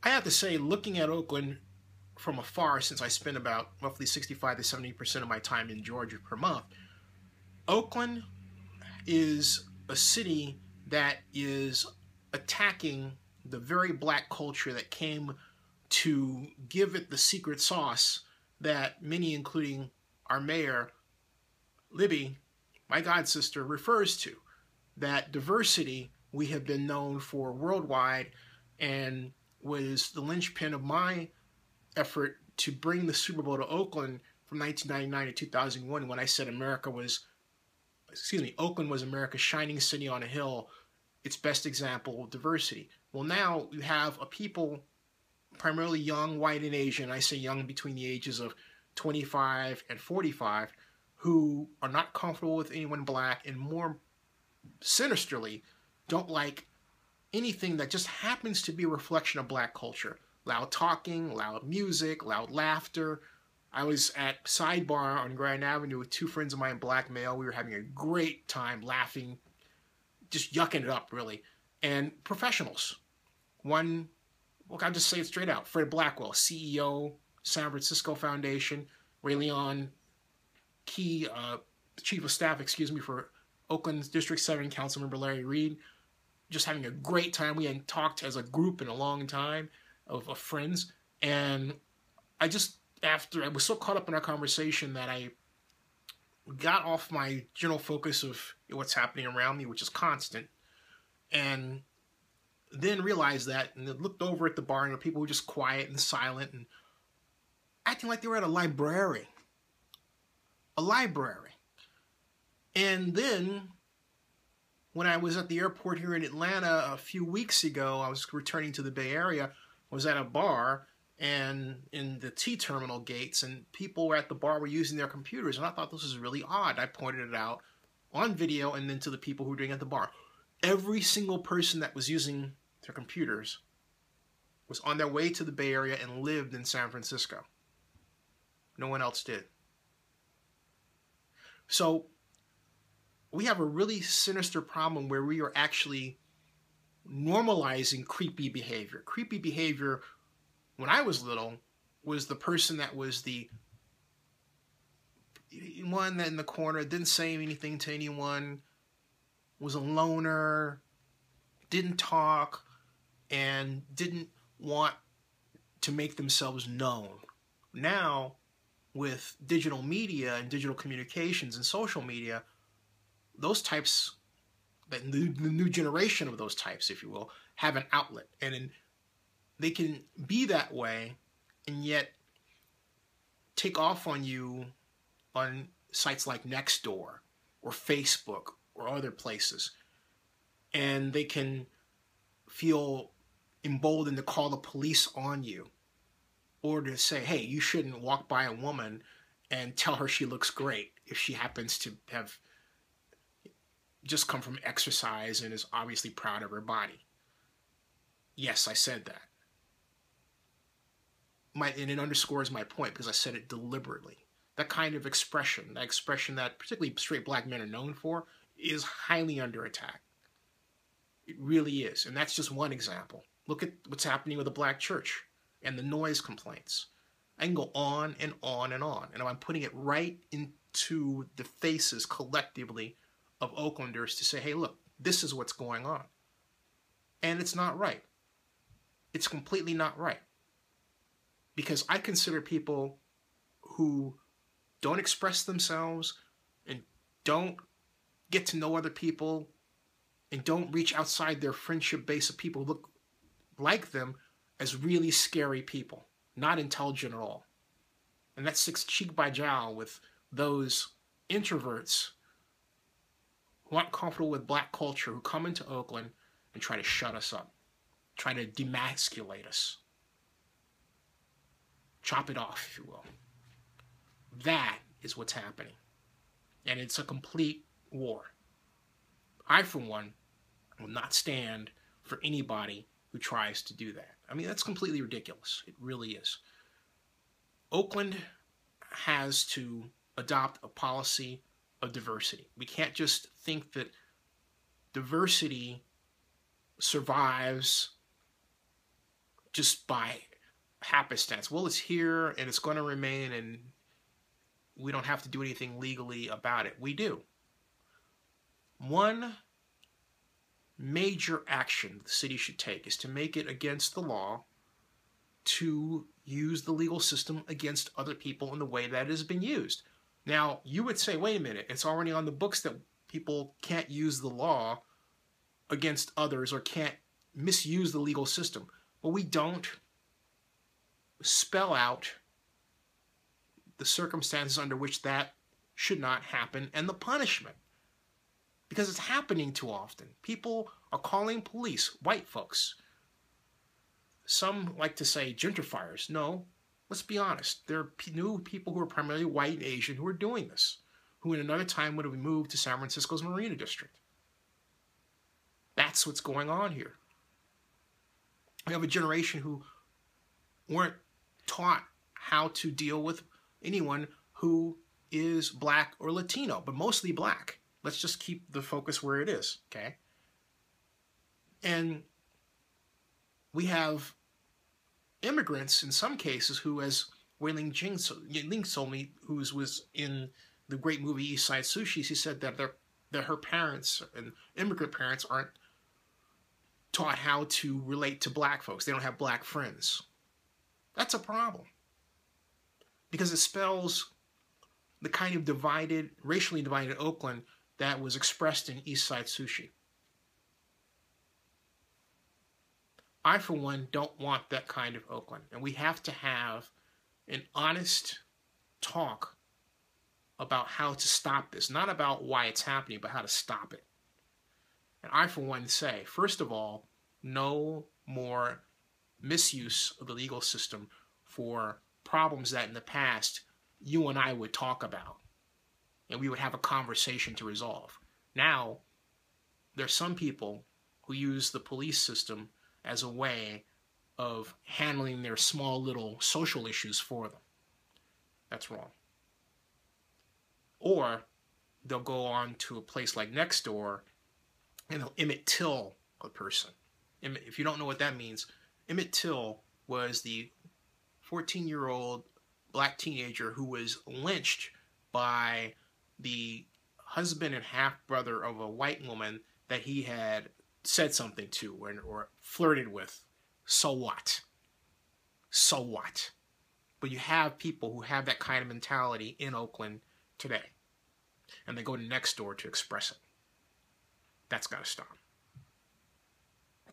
I have to say, looking at Oakland from afar, since I spend about roughly 65 to 70% of my time in Georgia per month, Oakland is a city that is attacking the very black culture that came to give it the secret sauce that many, including our mayor, Libby, my god sister, refers to. That diversity we have been known for worldwide and was the linchpin of my effort to bring the Super Bowl to Oakland from 1999 to 2001 when I said Oakland was America's shining city on a hill, its best example of diversity. Well, now you have a people primarily young, white, and Asian. I say young between the ages of 25 and 45, who are not comfortable with anyone black and more sinisterly don't like anything that just happens to be a reflection of black culture. Loud talking, loud music, loud laughter. I was at Sidebar on Grand Avenue with two friends of mine, black male. We were having a great time laughing, just yucking it up, really. And professionals. One, well, I'll just say it straight out. Fred Blackwell, CEO, San Francisco Foundation. Ray Leon, key chief of staff, for Oakland's District 7 Councilmember Larry Reed. Just having a great time. We hadn't talked as a group in a long time of friends. And after I was so caught up in our conversation that I got off my general focus of what's happening around me, which is constant, and then realized that and looked over at the bar and the people were just quiet and silent and acting like they were at a library. A library. And then when I was at the airport here in Atlanta a few weeks ago, I was returning to the Bay Area, was at a bar and in the T-terminal gates, and people were at the bar were using their computers, and I thought this was really odd. I pointed it out on video and then to the people who were doing it at the bar. Every single person that was using their computers was on their way to the Bay Area and lived in San Francisco. No one else did. So we have a really sinister problem where we are actually normalizing creepy behavior. Creepy behavior, when I was little, was the person that was the one that in the corner didn't say anything to anyone, was a loner, didn't talk, and didn't want to make themselves known. Now, with digital media and digital communications and social media, those types, the new generation of those types, if you will, have an outlet. And they can be that way and yet take off on you on sites like Nextdoor or Facebook or other places. And they can feel emboldened to call the police on you or to say, hey, you shouldn't walk by a woman and tell her she looks great if she happens to have just come from exercise and is obviously proud of her body. Yes, I said that. And it underscores my point because I said it deliberately. That kind of expression, that particularly straight black men are known for, is highly under attack. It really is. And that's just one example. Look at what's happening with the black church and the noise complaints. I can go on and on and on. And I'm putting it right into the faces collectively of Oaklanders to say, hey, look, this is what's going on. And it's not right. It's completely not right. Because I consider people who don't express themselves and don't get to know other people and don't reach outside their friendship base of people who look like them as really scary people, not intelligent at all. And that sits cheek by jowl with those introverts who aren't comfortable with black culture, who come into Oakland and try to shut us up, try to demasculate us, chop it off, if you will. That is what's happening. And it's a complete war. I, for one, will not stand for anybody who tries to do that. I mean, that's completely ridiculous. It really is. Oakland has to adopt a policy of diversity. We can't just think that diversity survives just by happenstance. Well, it's here and it's going to remain, and we don't have to do anything legally about it. We do. One major action the city should take is to make it against the law to use the legal system against other people in the way that it has been used. Now, you would say, wait a minute, it's already on the books that people can't use the law against others or can't misuse the legal system. Well, we don't spell out the circumstances under which that should not happen and the punishment. Because it's happening too often. People are calling police, white folks. Some like to say gentrifiers. No, let's be honest. There are new people who are primarily white and Asian who are doing this, who in another time would have moved to San Francisco's Marina District. That's what's going on here. We have a generation who weren't taught how to deal with anyone who is black or Latino, but mostly black. Let's just keep the focus where it is, okay? And we have immigrants in some cases who, as Wei Ling told me, who was in the great movie East Side Sushi, she said that her parents and immigrant parents aren't taught how to relate to black folks. They don't have black friends. That's a problem. Because it spells the kind of divided, racially divided Oakland that was expressed in East Side Sushi. I, for one, don't want that kind of Oakland. And we have to have an honest talk about how to stop this. Not about why it's happening, but how to stop it. And I, for one, say, first of all, no more misuse of the legal system for problems that in the past you and I would talk about. And we would have a conversation to resolve. Now, there's some people who use the police system as a way of handling their small little social issues for them. That's wrong. Or they'll go on to a place like Nextdoor and they'll Emmett Till a person. If you don't know what that means, Emmett Till was the 14-year-old black teenager who was lynched by the husband and half-brother of a white woman that he had said something to or flirted with. So what? So what? But you have people who have that kind of mentality in Oakland today. And they go to Nextdoor to express it. That's got to stop.